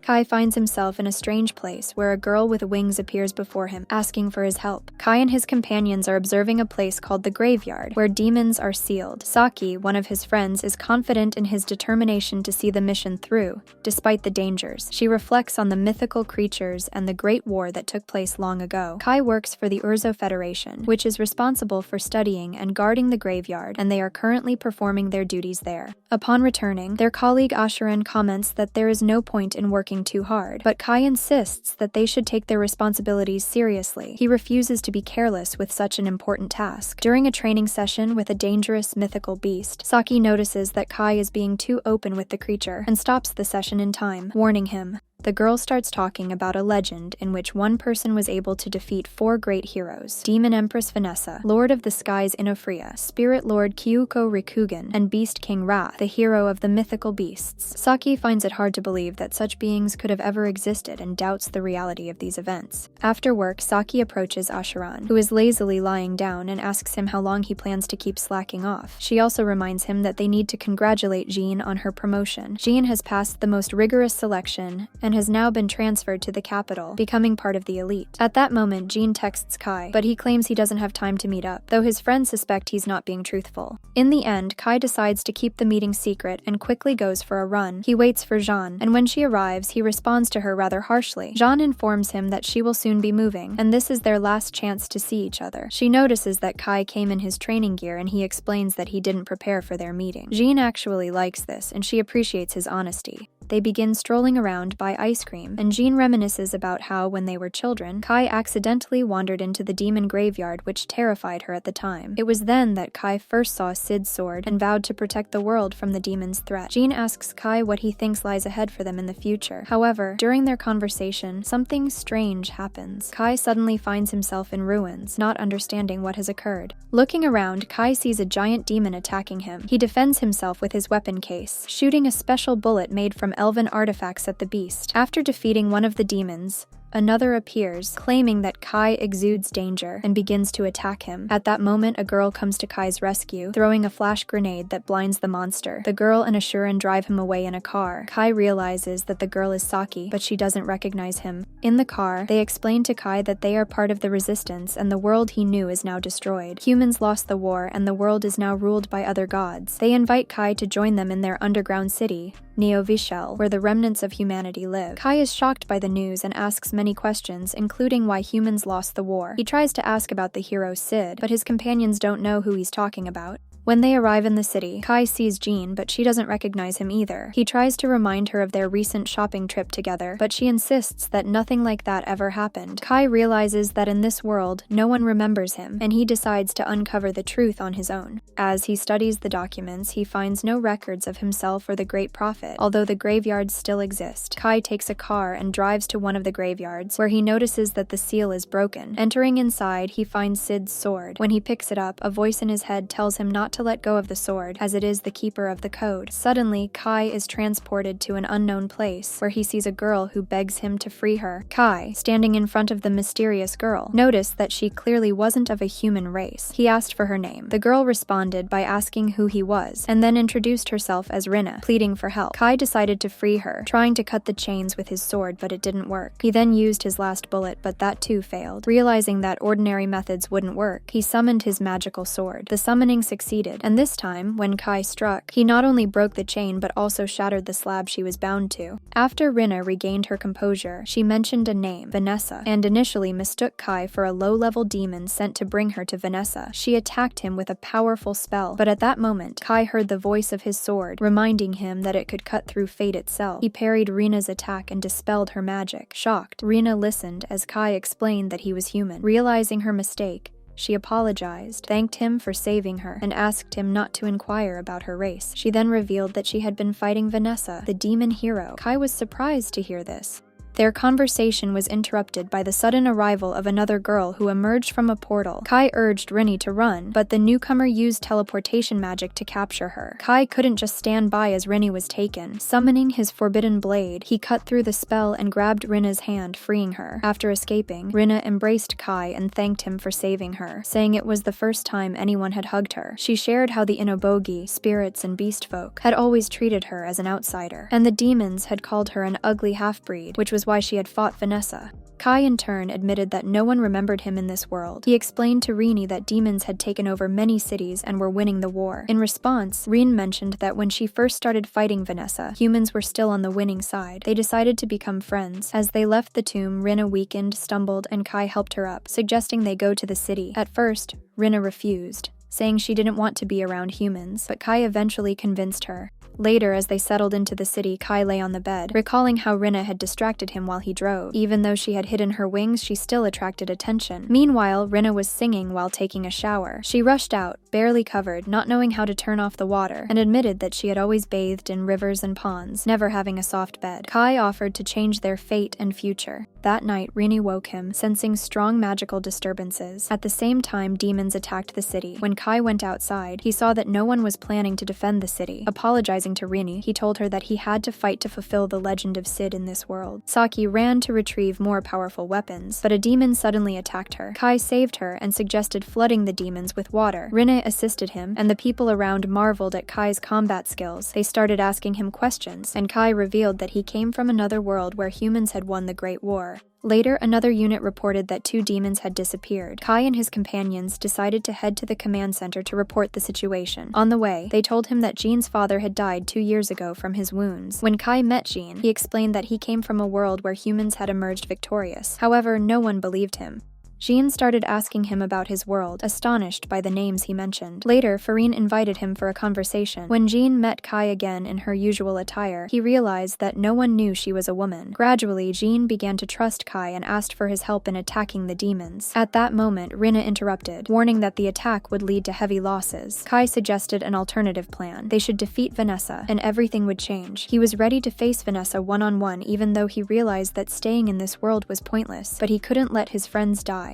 Kai finds himself in a strange place where a girl with wings appears before him, asking for his help. Kai and his companions are observing a place called the graveyard, where demons are sealed. Saki, one of his friends, is confident in his determination to see the mission through, despite the dangers. She reflects on the mythical creatures and the Great War that took place long ago. Kai works for the Urzo Federation, which is responsible for studying and guarding the graveyard, and they are currently performing their duties there. Upon returning, their colleague Asheron comments that there is no point in working too hard, but Kai insists that they should take their responsibilities seriously. He refuses to be careless with such an important task. During a training session with a dangerous mythical beast, Saki notices that Kai is being too open with the creature and stops the session in time, warning him. The girl starts talking about a legend in which one person was able to defeat 4 great heroes: Demon Empress Vanessa, Lord of the Skies Inofria, Spirit Lord Kyuko Rikugen, and Beast King Wrath, the hero of the mythical beasts. Saki finds it hard to believe that such beings could have ever existed and doubts the reality of these events. After work, Saki approaches Asheron, who is lazily lying down, and asks him how long he plans to keep slacking off. She also reminds him that they need to congratulate Jean on her promotion. Jean has passed the most rigorous selection and has now been transferred to the capital, becoming part of the elite. At that moment, Jean texts Kai, but he claims he doesn't have time to meet up, though his friends suspect he's not being truthful. In the end, Kai decides to keep the meeting secret and quickly goes for a run. He waits for Jean, and when she arrives, he responds to her rather harshly. Jean informs him that she will soon be moving, and this is their last chance to see each other. She notices that Kai came in his training gear, and he explains that he didn't prepare for their meeting. Jean actually likes this, and she appreciates his honesty. They begin strolling around, buy ice cream, and Jean reminisces about how, when they were children, Kai accidentally wandered into the demon graveyard, which terrified her at the time. It was then that Kai first saw Sid's sword and vowed to protect the world from the demon's threat. Jean asks Kai what he thinks lies ahead for them in the future. However, during their conversation, something strange happens. Kai suddenly finds himself in ruins, not understanding what has occurred. Looking around, Kai sees a giant demon attacking him. He defends himself with his weapon case, shooting a special bullet made from elven artifacts at the beast. After defeating one of the demons, another appears, claiming that Kai exudes danger, and begins to attack him. At that moment, a girl comes to Kai's rescue, throwing a flash grenade that blinds the monster. The girl and Asheron drive him away in a car. Kai realizes that the girl is Saki, but she doesn't recognize him. In the car, they explain to Kai that they are part of the resistance, and the world he knew is now destroyed. Humans lost the war, and the world is now ruled by other gods. They invite Kai to join them in their underground city, Neo-Vishel, where the remnants of humanity live. Kai is shocked by the news and asks many questions, including why humans lost the war. He tries to ask about the hero Sid, but his companions don't know who he's talking about. When they arrive in the city, Kai sees Jean, but she doesn't recognize him either. He tries to remind her of their recent shopping trip together, but she insists that nothing like that ever happened. Kai realizes that in this world, no one remembers him, and he decides to uncover the truth on his own. As he studies the documents, he finds no records of himself or the Great Prophet, although the graveyards still exist. Kai takes a car and drives to one of the graveyards, where he notices that the seal is broken. Entering inside, he finds Sid's sword. When he picks it up, a voice in his head tells him not to let go of the sword, as it is the keeper of the code. Suddenly, Kai is transported to an unknown place, where he sees a girl who begs him to free her. Kai, standing in front of the mysterious girl, noticed that she clearly wasn't of a human race. He asked for her name. The girl responded by asking who he was, and then introduced herself as Rina, pleading for help. Kai decided to free her, trying to cut the chains with his sword, but it didn't work. He then used his last bullet, but that too failed. Realizing that ordinary methods wouldn't work, he summoned his magical sword. The summoning succeeded, and this time, when Kai struck, he not only broke the chain but also shattered the slab she was bound to. After Rina regained her composure, she mentioned a name, Vanessa, and initially mistook Kai for a low-level demon sent to bring her to Vanessa. She attacked him with a powerful spell, but at that moment, Kai heard the voice of his sword, reminding him that it could cut through fate itself. He parried Rina's attack and dispelled her magic. Shocked, Rina listened as Kai explained that he was human. Realizing her mistake, she apologized, thanked him for saving her, and asked him not to inquire about her race. She then revealed that she had been fighting Vanessa, the demon hero. Kai was surprised to hear this, Their conversation was interrupted by the sudden arrival of another girl who emerged from a portal. Kai urged Rinny to run, but the newcomer used teleportation magic to capture her. Kai couldn't just stand by as Rinny was taken. Summoning his forbidden blade, he cut through the spell and grabbed Rinna's hand, freeing her. After escaping, Rinna embraced Kai and thanked him for saving her, saying it was the first time anyone had hugged her. She shared how the Inobogi, spirits, and beast folk had always treated her as an outsider, and the demons had called her an ugly half-breed, which was why she had fought Vanessa. Kai in turn admitted that no one remembered him in this world. He explained to Rini that demons had taken over many cities and were winning the war. In response, Rin mentioned that when she first started fighting Vanessa, humans were still on the winning side. They decided to become friends. As they left the tomb, Rinna weakened, stumbled, and Kai helped her up, suggesting they go to the city. At first, Rinna refused, saying she didn't want to be around humans, but Kai eventually convinced her. Later, as they settled into the city, Kai lay on the bed, recalling how Rinna had distracted him while he drove. Even though she had hidden her wings, she still attracted attention. Meanwhile, Rinna was singing while taking a shower. She rushed out, barely covered, not knowing how to turn off the water, and admitted that she had always bathed in rivers and ponds, never having a soft bed. Kai offered to change their fate and future. That night, Rini woke him, sensing strong magical disturbances. At the same time, demons attacked the city. When Kai went outside, he saw that no one was planning to defend the city. Apologizing to Rini, he told her that he had to fight to fulfill the legend of Sid in this world. Saki ran to retrieve more powerful weapons, but a demon suddenly attacked her. Kai saved her and suggested flooding the demons with water. Rinne assisted him, and the people around marveled at Kai's combat skills. They started asking him questions, and Kai revealed that he came from another world where humans had won the Great War. Later, another unit reported that 2 demons had disappeared. Kai and his companions decided to head to the command center to report the situation. On the way, they told him that Jean's father had died 2 years ago from his wounds. When Kai met Jean, he explained that he came from a world where humans had emerged victorious. However, no one believed him. Jean started asking him about his world, astonished by the names he mentioned. Later, Farine invited him for a conversation. When Jean met Kai again in her usual attire, he realized that no one knew she was a woman. Gradually, Jean began to trust Kai and asked for his help in attacking the demons. At that moment, Rinna interrupted, warning that the attack would lead to heavy losses. Kai suggested an alternative plan. They should defeat Vanessa, and everything would change. He was ready to face Vanessa one-on-one, even though he realized that staying in this world was pointless, but he couldn't let his friends die.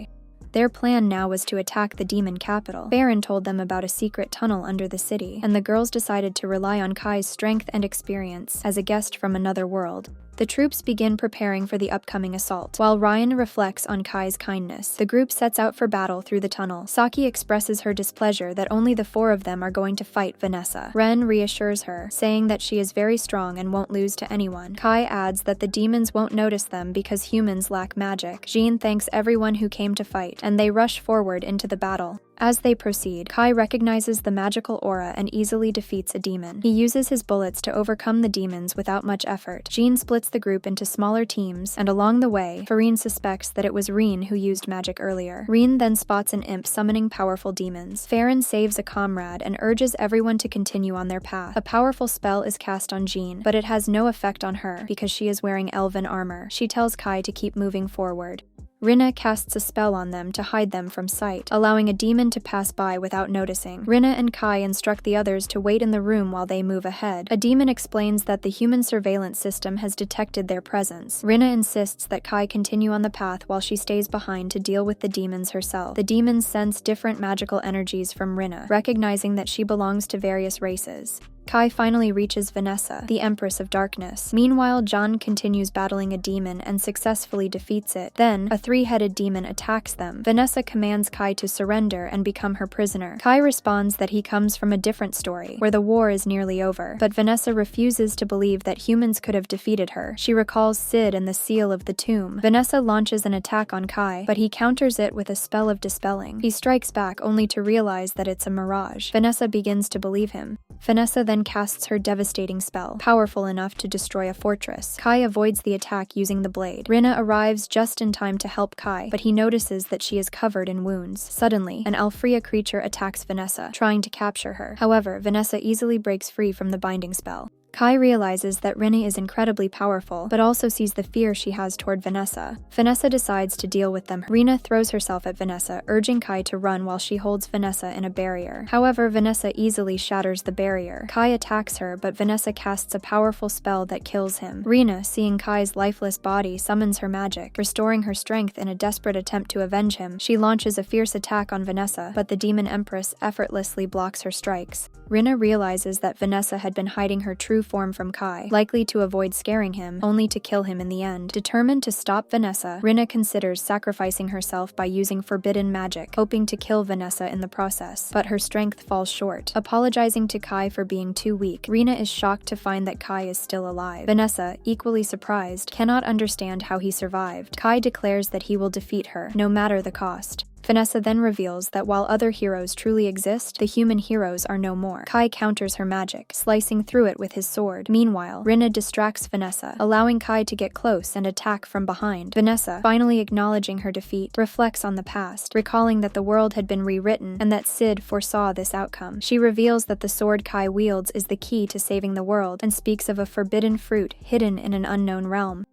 Their plan now was to attack the demon capital. Baron told them about a secret tunnel under the city, and the girls decided to rely on Kai's strength and experience as a guest from another world. The troops begin preparing for the upcoming assault. While Ryan reflects on Kai's kindness, the group sets out for battle through the tunnel. Saki expresses her displeasure that only the 4 of them are going to fight Vanessa. Ren reassures her, saying that she is very strong and won't lose to anyone. Kai adds that the demons won't notice them because humans lack magic. Jean thanks everyone who came to fight, and they rush forward into the battle. As they proceed, Kai recognizes the magical aura and easily defeats a demon. He uses his bullets to overcome the demons without much effort. Jean splits the group into smaller teams, and along the way, Farine suspects that it was Reen who used magic earlier. Reen then spots an imp summoning powerful demons. Farron saves a comrade and urges everyone to continue on their path. A powerful spell is cast on Jean, but it has no effect on her because she is wearing elven armor. She tells Kai to keep moving forward. Rinna casts a spell on them to hide them from sight, allowing a demon to pass by without noticing. Rinna and Kai instruct the others to wait in the room while they move ahead. A demon explains that the human surveillance system has detected their presence. Rinna insists that Kai continue on the path while she stays behind to deal with the demons herself. The demons sense different magical energies from Rinna, recognizing that she belongs to various races. Kai finally reaches Vanessa, the Empress of Darkness. Meanwhile, John continues battling a demon and successfully defeats it. Then, a 3-headed demon attacks them. Vanessa commands Kai to surrender and become her prisoner. Kai responds that he comes from a different story, where the war is nearly over, but Vanessa refuses to believe that humans could have defeated her. She recalls Sid and the seal of the tomb. Vanessa launches an attack on Kai, but he counters it with a spell of dispelling. He strikes back only to realize that it's a mirage. Vanessa begins to believe him. Vanessa then casts her devastating spell, powerful enough to destroy a fortress. Kai avoids the attack using the blade. Rinna arrives just in time to help Kai, but he notices that she is covered in wounds. Suddenly, an Alfrea creature attacks Vanessa, trying to capture her. However, Vanessa easily breaks free from the binding spell. Kai realizes that Rinna is incredibly powerful, but also sees the fear she has toward Vanessa. Vanessa decides to deal with them. Rinna throws herself at Vanessa, urging Kai to run while she holds Vanessa in a barrier. However, Vanessa easily shatters the barrier. Kai attacks her, but Vanessa casts a powerful spell that kills him. Rinna, seeing Kai's lifeless body, summons her magic, restoring her strength in a desperate attempt to avenge him. She launches a fierce attack on Vanessa, but the Demon Empress effortlessly blocks her strikes. Rinna realizes that Vanessa had been hiding her true form from Kai, likely to avoid scaring him, only to kill him in the end. Determined to stop Vanessa, Rinna considers sacrificing herself by using forbidden magic, hoping to kill Vanessa in the process, but her strength falls short. Apologizing to Kai for being too weak, Rinna is shocked to find that Kai is still alive. Vanessa, equally surprised, cannot understand how he survived. Kai declares that he will defeat her, no matter the cost. Vanessa then reveals that while other heroes truly exist, the human heroes are no more. Kai counters her magic, slicing through it with his sword. Meanwhile, Rinna distracts Vanessa, allowing Kai to get close and attack from behind. Vanessa, finally acknowledging her defeat, reflects on the past, recalling that the world had been rewritten and that Sid foresaw this outcome. She reveals that the sword Kai wields is the key to saving the world and speaks of a forbidden fruit hidden in an unknown realm.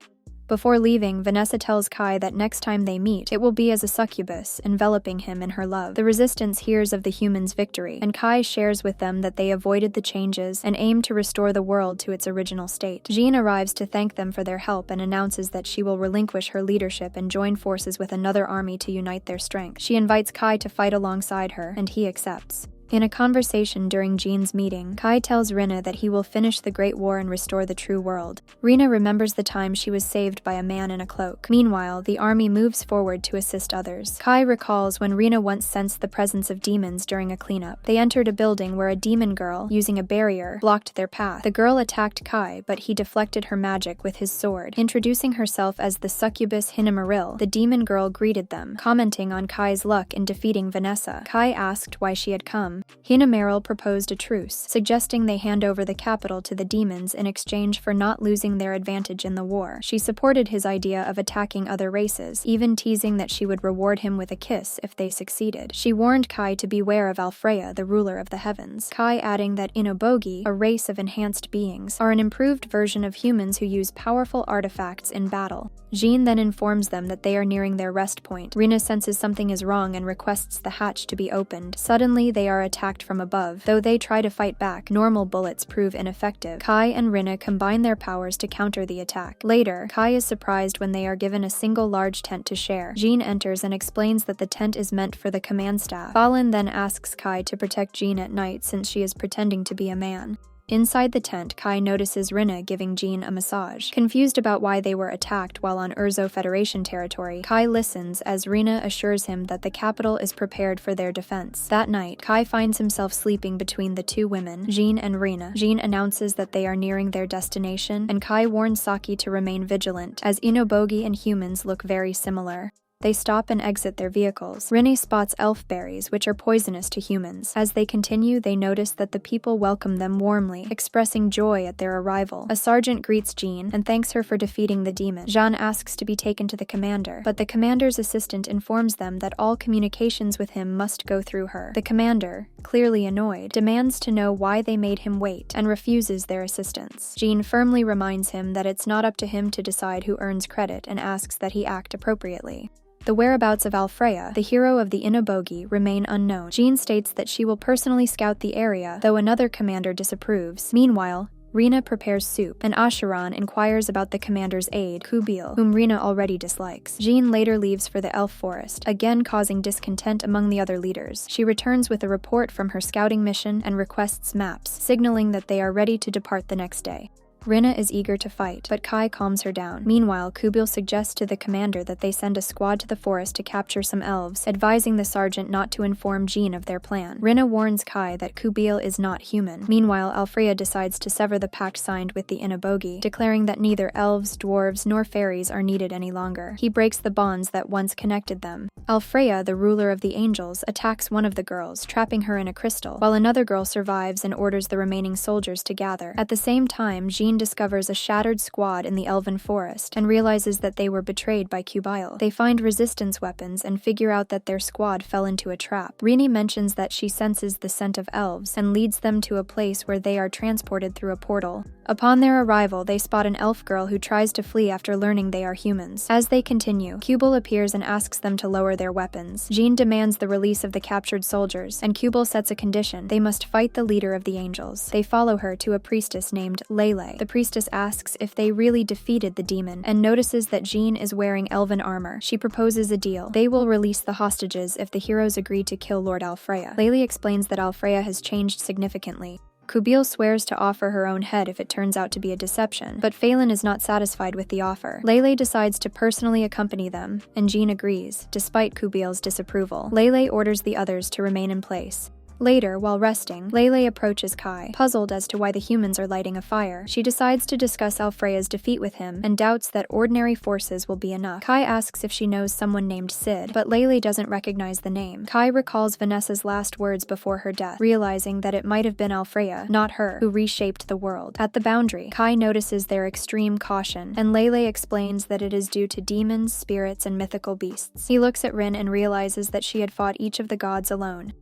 Before leaving, Vanessa tells Kai that next time they meet, it will be as a succubus, enveloping him in her love. The Resistance hears of the humans' victory, and Kai shares with them that they avoided the changes and aim to restore the world to its original state. Jean arrives to thank them for their help and announces that she will relinquish her leadership and join forces with another army to unite their strength. She invites Kai to fight alongside her, and he accepts. In a conversation during Jean's meeting, Kai tells Rinna that he will finish the Great War and restore the true world. Rinna remembers the time she was saved by a man in a cloak. Meanwhile, the army moves forward to assist others. Kai recalls when Rinna once sensed the presence of demons during a cleanup. They entered a building where a demon girl, using a barrier, blocked their path. The girl attacked Kai, but he deflected her magic with his sword. Introducing herself as the succubus Hinamaril, the demon girl greeted them, commenting on Kai's luck in defeating Vanessa. Kai asked why she had come. Hinamaril proposed a truce, suggesting they hand over the capital to the demons in exchange for not losing their advantage in the war. She supported his idea of attacking other races, even teasing that she would reward him with a kiss if they succeeded. She warned Kai to beware of Alfreya, the ruler of the heavens. Kai adding that Inobogi, a race of enhanced beings, are an improved version of humans who use powerful artifacts in battle. Jean then informs them that they are nearing their rest point. Rinna senses something is wrong and requests the hatch to be opened. Suddenly, they are attacked from above. Though they try to fight back, normal bullets prove ineffective. Kai and Rinna combine their powers to counter the attack. Later, Kai is surprised when they are given a single large tent to share. Jean enters and explains that the tent is meant for the command staff. Fallen then asks Kai to protect Jean at night since she is pretending to be a man. Inside the tent, Kai notices Rinna giving Jean a massage. Confused about why they were attacked while on Urzo Federation territory, Kai listens as Rinna assures him that the capital is prepared for their defense. That night, Kai finds himself sleeping between the two women, Jean and Rinna. Jean announces that they are nearing their destination, and Kai warns Saki to remain vigilant, as Inobogi and humans look very similar. They stop and exit their vehicles. Rinne spots elf berries, which are poisonous to humans. As they continue, they notice that the people welcome them warmly, expressing joy at their arrival. A sergeant greets Jean and thanks her for defeating the demon. Jean asks to be taken to the commander, but the commander's assistant informs them that all communications with him must go through her. The commander, clearly annoyed, demands to know why they made him wait and refuses their assistance. Jean firmly reminds him that it's not up to him to decide who earns credit and asks that he act appropriately. The whereabouts of Alfreya, the hero of the Inobogi, remain unknown. Jean states that she will personally scout the area, though another commander disapproves. Meanwhile, Rinna prepares soup, and Asheron inquires about the commander's aide, Kubil, whom Rinna already dislikes. Jean later leaves for the elf forest, again causing discontent among the other leaders. She returns with a report from her scouting mission and requests maps, signaling that they are ready to depart the next day. Rinna is eager to fight, but Kai calms her down. Meanwhile, Kubil suggests to the commander that they send a squad to the forest to capture some elves, advising the sergeant not to inform Jean of their plan. Rinna warns Kai that Kubil is not human. Meanwhile, Alfreya decides to sever the pact signed with the Inobogi, declaring that neither elves, dwarves, nor fairies are needed any longer. He breaks the bonds that once connected them. Alfreya, the ruler of the angels, attacks one of the girls, trapping her in a crystal, while another girl survives and orders the remaining soldiers to gather. At the same time, Jean Jean discovers a shattered squad in the elven forest and realizes that they were betrayed by Cubile. They find resistance weapons and figure out that their squad fell into a trap. Rini mentions that she senses the scent of elves and leads them to a place where they are transported through a portal. Upon their arrival, they spot an elf girl who tries to flee after learning they are humans. As they continue, Cubile appears and asks them to lower their weapons. Jean demands the release of the captured soldiers, and Cubile sets a condition: they must fight the leader of the angels. They follow her to a priestess named Lele. The priestess asks if they really defeated the demon, and notices that Jean is wearing elven armor. She proposes a deal. They will release the hostages if the heroes agree to kill Lord Alfreya. Lele explains that Alfreya has changed significantly. Cubile swears to offer her own head if it turns out to be a deception, but Phelan is not satisfied with the offer. Lele decides to personally accompany them, and Jean agrees, despite Cubile's disapproval. Lele orders the others to remain in place. Later, while resting, Lele approaches Kai. Puzzled as to why the humans are lighting a fire, she decides to discuss Alfreya's defeat with him and doubts that ordinary forces will be enough. Kai asks if she knows someone named Sid, but Lele doesn't recognize the name. Kai recalls Vanessa's last words before her death, realizing that it might have been Alfreya, not her, who reshaped the world. At the boundary, Kai notices their extreme caution, and Lele explains that it is due to demons, spirits, and mythical beasts. He looks at Rin and realizes that she had fought each of the gods alone.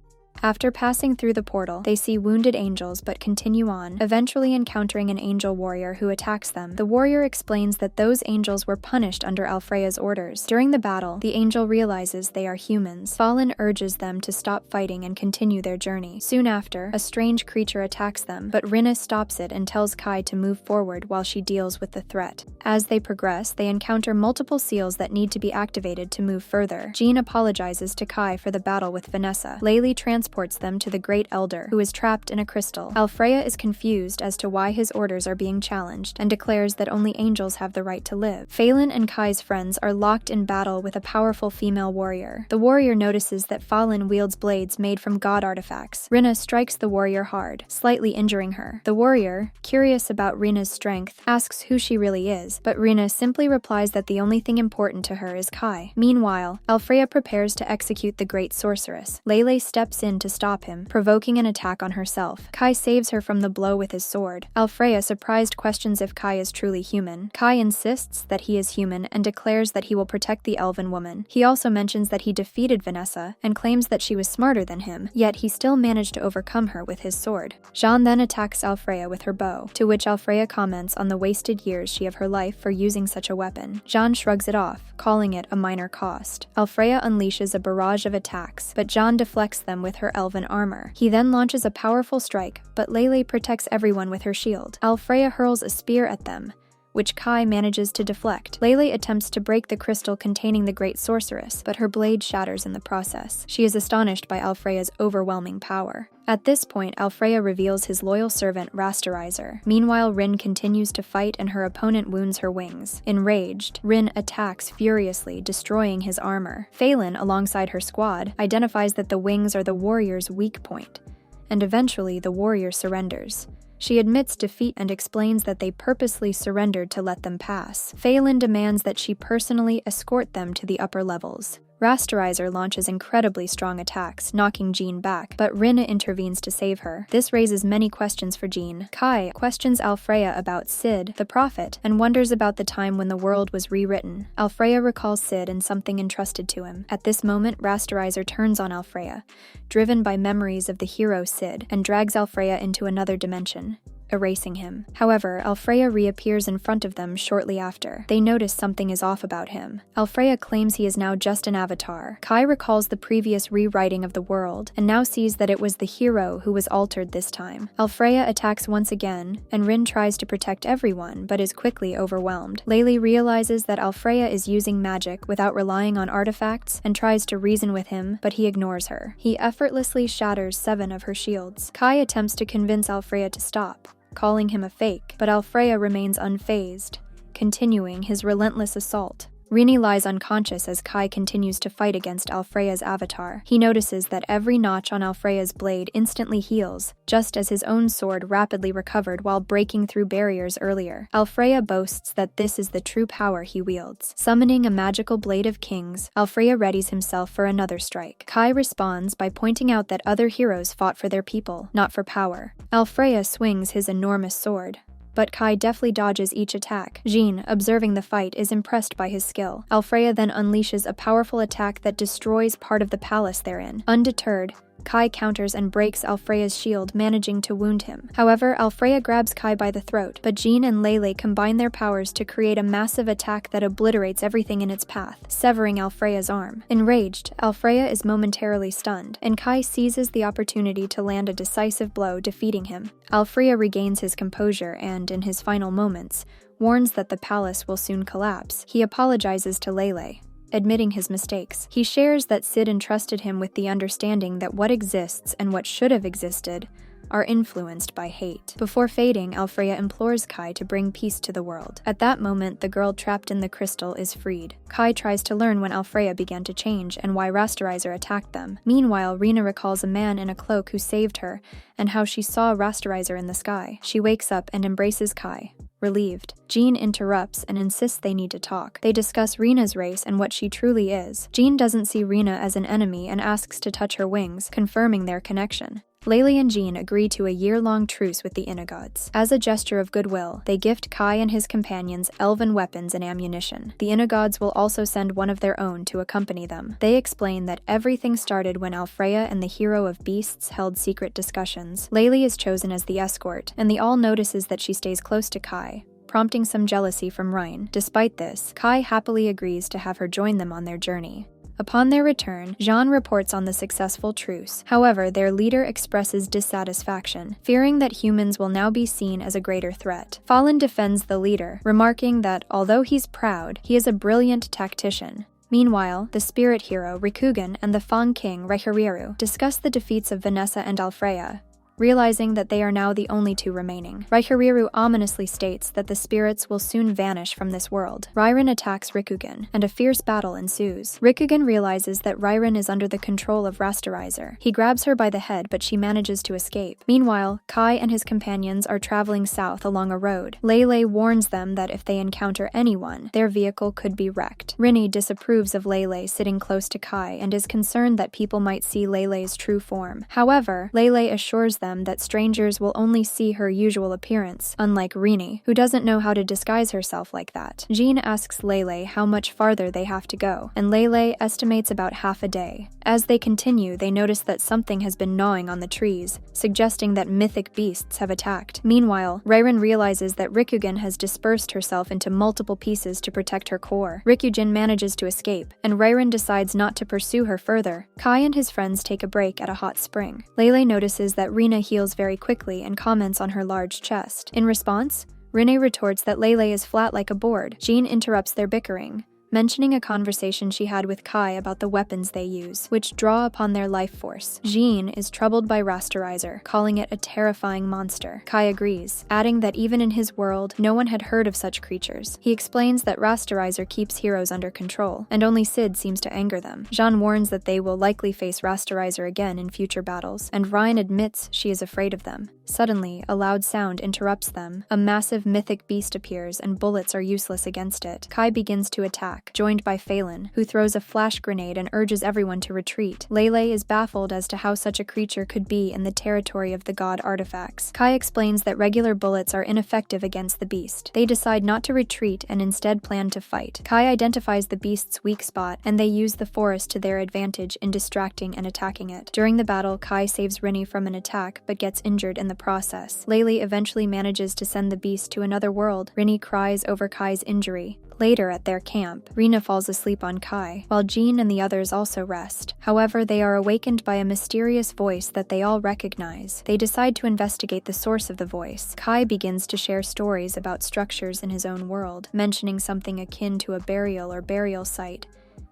After passing through the portal, they see wounded angels but continue on, eventually encountering an angel warrior who attacks them. The warrior explains that those angels were punished under Alfreya's orders. During the battle, the angel realizes they are humans. Fallen urges them to stop fighting and continue their journey. Soon after, a strange creature attacks them, but Rinna stops it and tells Kai to move forward while she deals with the threat. As they progress, they encounter multiple seals that need to be activated to move further. Jean apologizes to Kai for the battle with Vanessa. Lele transports them to the Great Elder, who is trapped in a crystal. Alfreya is confused as to why his orders are being challenged, and declares that only angels have the right to live. Phelan and Kai's friends are locked in battle with a powerful female warrior. The warrior notices that Fallen wields blades made from god artifacts. Rinna strikes the warrior hard, slightly injuring her. The warrior, curious about Rinna's strength, asks who she really is, but Rinna simply replies that the only thing important to her is Kai. Meanwhile, Alfreya prepares to execute the great sorceress. Lele steps in to stop him, provoking an attack on herself. Kai saves her from the blow with his sword. Alfreya, surprised, questions if Kai is truly human. Kai insists that he is human and declares that he will protect the elven woman. He also mentions that he defeated Vanessa and claims that she was smarter than him, yet he still managed to overcome her with his sword. Jean then attacks Alfreya with her bow, to which Alfreya comments on the wasted years she of her life for using such a weapon. Jean shrugs it off, calling it a minor cost. Alfreya unleashes a barrage of attacks, but Jean deflects them with her elven armor. He then launches a powerful strike, but Lele protects everyone with her shield. Alfreya hurls a spear at them, which Kai manages to deflect. Lele attempts to break the crystal containing the great sorceress, but her blade shatters in the process. She is astonished by Alfreya's overwhelming power. At this point, Alfreya reveals his loyal servant, Rasterizer. Meanwhile, Rin continues to fight and her opponent wounds her wings. Enraged, Rin attacks furiously, destroying his armor. Phelan, alongside her squad, identifies that the wings are the warrior's weak point, and eventually the warrior surrenders. She admits defeat and explains that they purposely surrendered to let them pass. Phelan demands that she personally escort them to the upper levels. Rasterizer launches incredibly strong attacks, knocking Jean back, but Rinna intervenes to save her. This raises many questions for Jean. Kai questions Alfreya about Sid, the prophet, and wonders about the time when the world was rewritten. Alfreya recalls Sid and something entrusted to him. At this moment, Rasterizer turns on Alfreya, driven by memories of the hero Sid, and drags Alfreya into another dimension, erasing him. However, Alfreya reappears in front of them shortly after. They notice something is off about him. Alfreya claims he is now just an avatar. Kai recalls the previous rewriting of the world, and now sees that it was the hero who was altered this time. Alfreya attacks once again, and Rin tries to protect everyone, but is quickly overwhelmed. Lele realizes that Alfreya is using magic without relying on artifacts, and tries to reason with him, but he ignores her. He effortlessly shatters 7 of her shields. Kai attempts to convince Alfreya to stop, calling him a fake, but Alfreya remains unfazed, continuing his relentless assault. Rini lies unconscious as Kai continues to fight against Alfreya's avatar. He notices that every notch on Alfreya's blade instantly heals, just as his own sword rapidly recovered while breaking through barriers earlier. Alfreya boasts that this is the true power he wields. Summoning a magical blade of kings, Alfreya readies himself for another strike. Kai responds by pointing out that other heroes fought for their people, not for power. Alfreya swings his enormous sword, but Kai deftly dodges each attack. Jean, observing the fight, is impressed by his skill. Alfreya then unleashes a powerful attack that destroys part of the palace they're in. Undeterred, Kai counters and breaks Alfreya's shield, managing to wound him. However, Alfreya grabs Kai by the throat, but Jean and Lele combine their powers to create a massive attack that obliterates everything in its path, severing Alfreya's arm. Enraged, Alfreya is momentarily stunned, and Kai seizes the opportunity to land a decisive blow, defeating him. Alfreya regains his composure and, in his final moments, warns that the palace will soon collapse. He apologizes to Lele, admitting his mistakes. He shares that Sid entrusted him with the understanding that what exists and what should have existed are influenced by hate. Before fading, Alfreya implores Kai to bring peace to the world. At that moment, the girl trapped in the crystal is freed. Kai tries to learn when Alfreya began to change and why Rasterizer attacked them. Meanwhile, Rena recalls a man in a cloak who saved her and how she saw Rasterizer in the sky. She wakes up and embraces Kai, relieved. Jean interrupts and insists they need to talk. They discuss Rena's race and what she truly is. Jean doesn't see Rena as an enemy and asks to touch her wings, confirming their connection. Lele and Jean agree to a year-long truce with the Inagods. As a gesture of goodwill, they gift Kai and his companions elven weapons and ammunition. The Inagods will also send one of their own to accompany them. They explain that everything started when Alfreya and the hero of beasts held secret discussions. Lele is chosen as the escort, and the all notices that she stays close to Kai, prompting some jealousy from Ryan. Despite this, Kai happily agrees to have her join them on their journey. Upon their return, Jean reports on the successful truce. However, their leader expresses dissatisfaction, fearing that humans will now be seen as a greater threat. Fallen defends the leader, remarking that although he's proud, he is a brilliant tactician. Meanwhile, the spirit hero, Rikugan, and the Fang King, Reihariru, discuss the defeats of Vanessa and Alfreya, realizing that they are now the only two remaining. Reihariru ominously states that the spirits will soon vanish from this world. Rairin attacks Rikugan, and a fierce battle ensues. Rikugan realizes that Rairin is under the control of Rasterizer. He grabs her by the head, but she manages to escape. Meanwhile, Kai and his companions are traveling south along a road. Lele warns them that if they encounter anyone, their vehicle could be wrecked. Rinny disapproves of Lele sitting close to Kai and is concerned that people might see Lele's true form. However, Lele assures them that strangers will only see her usual appearance, unlike Rini, who doesn't know how to disguise herself like that. Jean asks Lele how much farther they have to go, and Lele estimates about half a day. As they continue, they notice that something has been gnawing on the trees, suggesting that mythic beasts have attacked. Meanwhile, Rairin realizes that Rikugan has dispersed herself into multiple pieces to protect her core. Rikugan manages to escape, and Rairin decides not to pursue her further. Kai and his friends take a break at a hot spring. Lele notices that Rina heals very quickly and comments on her large chest. In response, Rene retorts that Lele is flat like a board. Jean interrupts their bickering, mentioning a conversation she had with Kai about the weapons they use, which draw upon their life force. Jean is troubled by Rasterizer, calling it a terrifying monster. Kai agrees, adding that even in his world, no one had heard of such creatures. He explains that Rasterizer keeps heroes under control, and only Sid seems to anger them. Jean warns that they will likely face Rasterizer again in future battles, and Ryan admits she is afraid of them. Suddenly, a loud sound interrupts them. A massive mythic beast appears, and bullets are useless against it. Kai begins to attack, joined by Phelan, who throws a flash grenade and urges everyone to retreat. Lele is baffled as to how such a creature could be in the territory of the god artifacts. Kai explains that regular bullets are ineffective against the beast. They decide not to retreat and instead plan to fight. Kai identifies the beast's weak spot, and they use the forest to their advantage in distracting and attacking it. During the battle, Kai saves Rinny from an attack, but gets injured in the process. Lele eventually manages to send the beast to another world. Rinny cries over Kai's injury. Later at their camp, Rena falls asleep on Kai, while Jean and the others also rest. However, they are awakened by a mysterious voice that they all recognize. They decide to investigate the source of the voice. Kai begins to share stories about structures in his own world, mentioning something akin to a burial or burial site,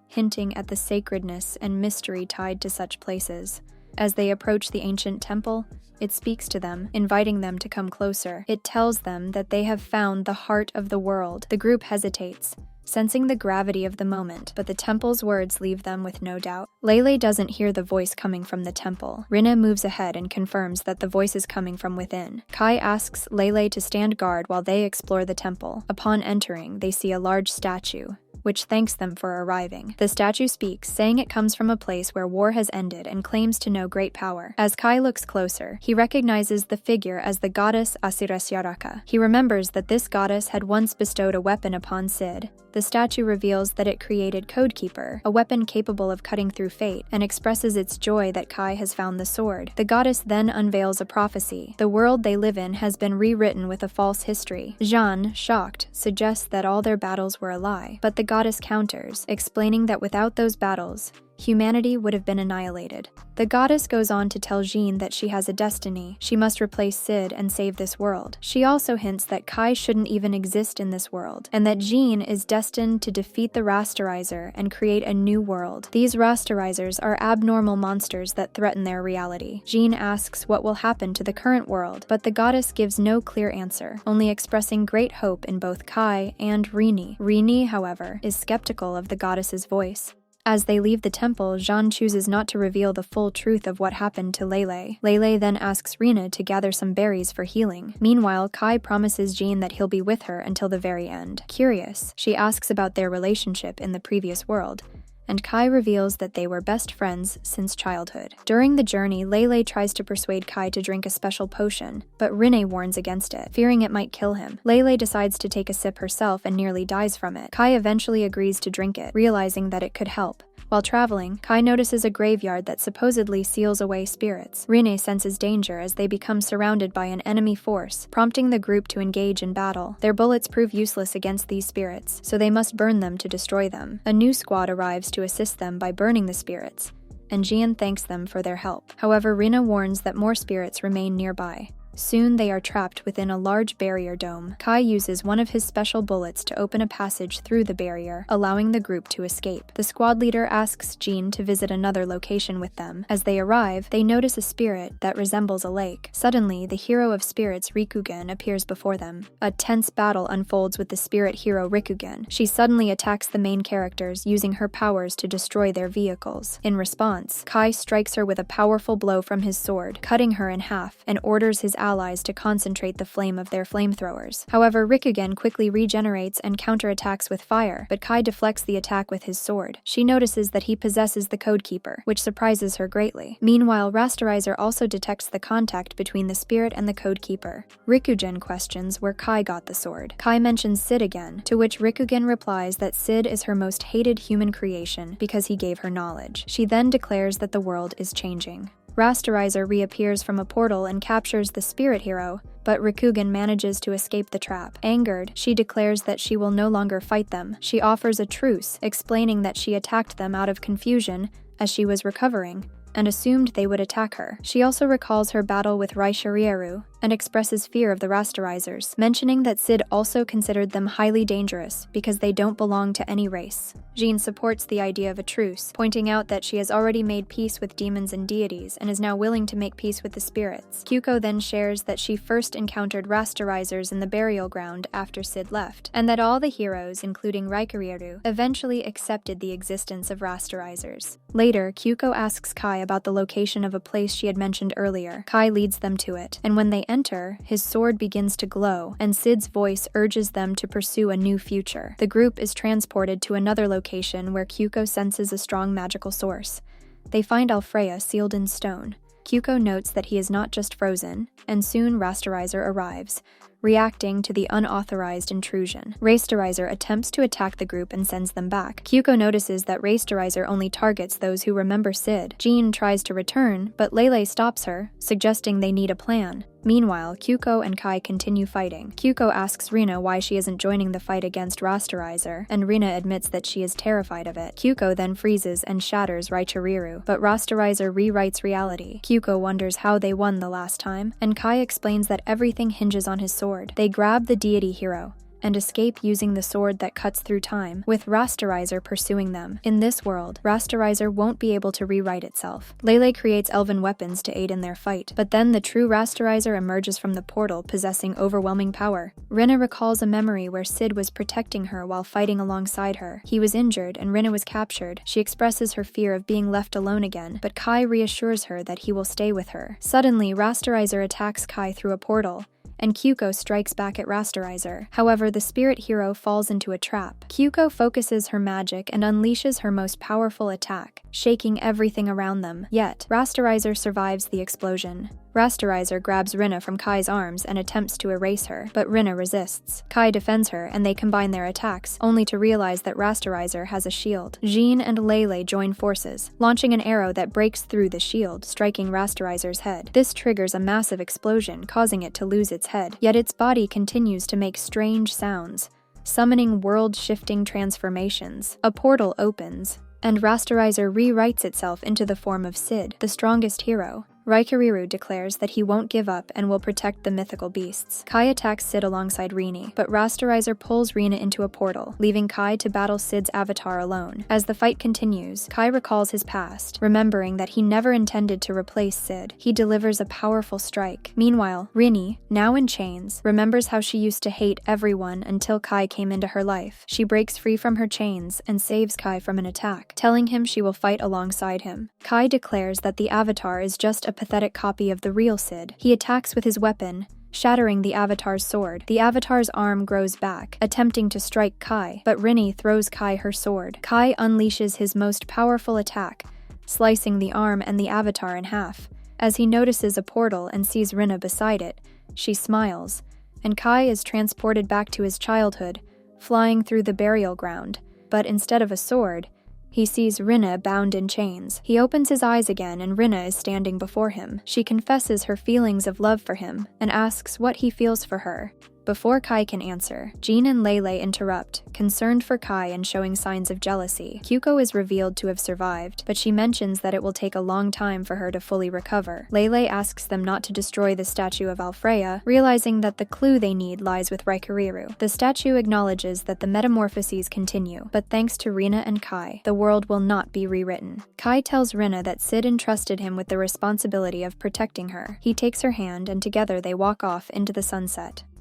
hinting at the sacredness and mystery tied to such places. As they approach the ancient temple, it speaks to them, inviting them to come closer. It tells them that they have found the heart of the world. The group hesitates, sensing the gravity of the moment, but the temple's words leave them with no doubt. Lele doesn't hear the voice coming from the temple. Rinna moves ahead and confirms that the voice is coming from within. Kai asks Lele to stand guard while they explore the temple. Upon entering, they see a large statue, which thanks them for arriving. The statue speaks, saying it comes from a place where war has ended and claims to know great power. As Kai looks closer, he recognizes the figure as the goddess Asirasyaraka. He remembers that this goddess had once bestowed a weapon upon Sid. The statue reveals that it created Codekeeper, a weapon capable of cutting through fate, and expresses its joy that Kai has found the sword. The goddess then unveils a prophecy. The world they live in has been rewritten with a false history. Jean, shocked, suggests that all their battles were a lie, but the goddess counters, explaining that without those battles, humanity would have been annihilated. The goddess goes on to tell Jean that she has a destiny. She must replace Sid and save this world. She also hints that Kai shouldn't even exist in this world, and that Jean is destined to defeat the Rasterizer and create a new world. These Rasterizers are abnormal monsters that threaten their reality. Jean asks what will happen to the current world, but the goddess gives no clear answer, only expressing great hope in both Kai and Rini. Rini, however, is skeptical of the goddess's voice. As they leave the temple, Jean chooses not to reveal the full truth of what happened to Lele. Lele then asks Rina to gather some berries for healing. Meanwhile, Kai promises Jean that he'll be with her until the very end. Curious, she asks about their relationship in the previous world, and Kai reveals that they were best friends since childhood. During the journey, Lele tries to persuade Kai to drink a special potion, but Rinne warns against it, fearing it might kill him. Lele decides to take a sip herself and nearly dies from it. Kai eventually agrees to drink it, realizing that it could help. While traveling, Kai notices a graveyard that supposedly seals away spirits. Rinne senses danger as they become surrounded by an enemy force, prompting the group to engage in battle. Their bullets prove useless against these spirits, so they must burn them to destroy them. A new squad arrives to assist them by burning the spirits, and Jian thanks them for their help. However, Rina warns that more spirits remain nearby. Soon they are trapped within a large barrier dome. Kai uses one of his special bullets to open a passage through the barrier, allowing the group to escape. The squad leader asks Jean to visit another location with them. As they arrive, they notice a spirit that resembles a lake. Suddenly, the hero of spirits, Rikugen, appears before them. A tense battle unfolds with the spirit hero Rikugen. She suddenly attacks the main characters, using her powers to destroy their vehicles. In response, Kai strikes her with a powerful blow from his sword, cutting her in half, and orders his allies to concentrate the flame of their flamethrowers. However, Rikugen quickly regenerates and counterattacks with fire, but Kai deflects the attack with his sword. She notices that he possesses the Codekeeper, which surprises her greatly. Meanwhile, Rasterizer also detects the contact between the spirit and the Codekeeper. Rikugen questions where Kai got the sword. Kai mentions Sid again, to which Rikugen replies that Sid is her most hated human creation because he gave her knowledge. She then declares that the world is changing. Rasterizer reappears from a portal and captures the spirit hero, but Rikugen manages to escape the trap. Angered, she declares that she will no longer fight them. She offers a truce, explaining that she attacked them out of confusion as she was recovering, and assumed they would attack her. She also recalls her battle with Raishirieru and expresses fear of the Rasterizers, mentioning that Sid also considered them highly dangerous because they don't belong to any race. Jean supports the idea of a truce, pointing out that she has already made peace with demons and deities and is now willing to make peace with the spirits. Kyuko then shares that she first encountered Rasterizers in the burial ground after Sid left, and that all the heroes, including Raikirieru, eventually accepted the existence of Rasterizers. Later, Kyuko asks Kai about the location of a place she had mentioned earlier. Kai leads them to it, and when they enter, his sword begins to glow, and Sid's voice urges them to pursue a new future. The group is transported to another location where Kyuko senses a strong magical source. They find Alfreya sealed in stone. Kyuko notes that he is not just frozen, and soon Rasterizer arrives, reacting to the unauthorized intrusion. Rasterizer attempts to attack the group and sends them back. Kyuko notices that Rasterizer only targets those who remember Sid. Jean tries to return, but Lele stops her, suggesting they need a plan. Meanwhile, Kyuko and Kai continue fighting. Kyuko asks Rina why she isn't joining the fight against Rasterizer, and Rina admits that she is terrified of it. Kyuko then freezes and shatters Raichiriru, but Rasterizer rewrites reality. Kyuko wonders how they won the last time, and Kai explains that everything hinges on his sword. They grab the deity hero and escape using the sword that cuts through time, with Rasterizer pursuing them. In this world, Rasterizer won't be able to rewrite itself. Lele creates elven weapons to aid in their fight, but then the true Rasterizer emerges from the portal, possessing overwhelming power. Rina recalls a memory where Sid was protecting her while fighting alongside her. He was injured, and Rina was captured. She expresses her fear of being left alone again, but Kai reassures her that he will stay with her. Suddenly, Rasterizer attacks Kai through a portal, and Kyuko strikes back at Rasterizer. However, the spirit hero falls into a trap. Kyuko focuses her magic and unleashes her most powerful attack, shaking everything around them. Yet, Rasterizer survives the explosion. Rasterizer grabs Rina from Kai's arms and attempts to erase her, but Rina resists. Kai defends her and they combine their attacks, only to realize that Rasterizer has a shield. Jean and Lele join forces, launching an arrow that breaks through the shield, striking Rasterizer's head. This triggers a massive explosion, causing it to lose its head, yet its body continues to make strange sounds, summoning world-shifting transformations. A portal opens, and Rasterizer rewrites itself into the form of Sid, the strongest hero. Raikuriru declares that he won't give up and will protect the mythical beasts. Kai attacks Sid alongside Rini, but Rasterizer pulls Rina into a portal, leaving Kai to battle Sid's avatar alone. As the fight continues, Kai recalls his past, remembering that he never intended to replace Sid. He delivers a powerful strike. Meanwhile, Rini, now in chains, remembers how she used to hate everyone until Kai came into her life. She breaks free from her chains and saves Kai from an attack, telling him she will fight alongside him. Kai declares that the avatar is just a pathetic copy of the real Sid. He attacks with his weapon, shattering the avatar's sword. The avatar's arm grows back, attempting to strike Kai, but Rini throws Kai her sword. Kai unleashes his most powerful attack, slicing the arm and the avatar in half. As he notices a portal and sees Rina beside it, she smiles, and Kai is transported back to his childhood, flying through the burial ground. But instead of a sword, he sees Rina bound in chains. He opens his eyes again and Rina is standing before him. She confesses her feelings of love for him and asks what he feels for her. Before Kai can answer, Jean and Lele interrupt, concerned for Kai and showing signs of jealousy. Kyuko is revealed to have survived, but she mentions that it will take a long time for her to fully recover. Lele asks them not to destroy the statue of Alfreya, realizing that the clue they need lies with Raikuriru. The statue acknowledges that the metamorphoses continue, but thanks to Rina and Kai, the world will not be rewritten. Kai tells Rina that Sid entrusted him with the responsibility of protecting her. He takes her hand and together they walk off into the sunset.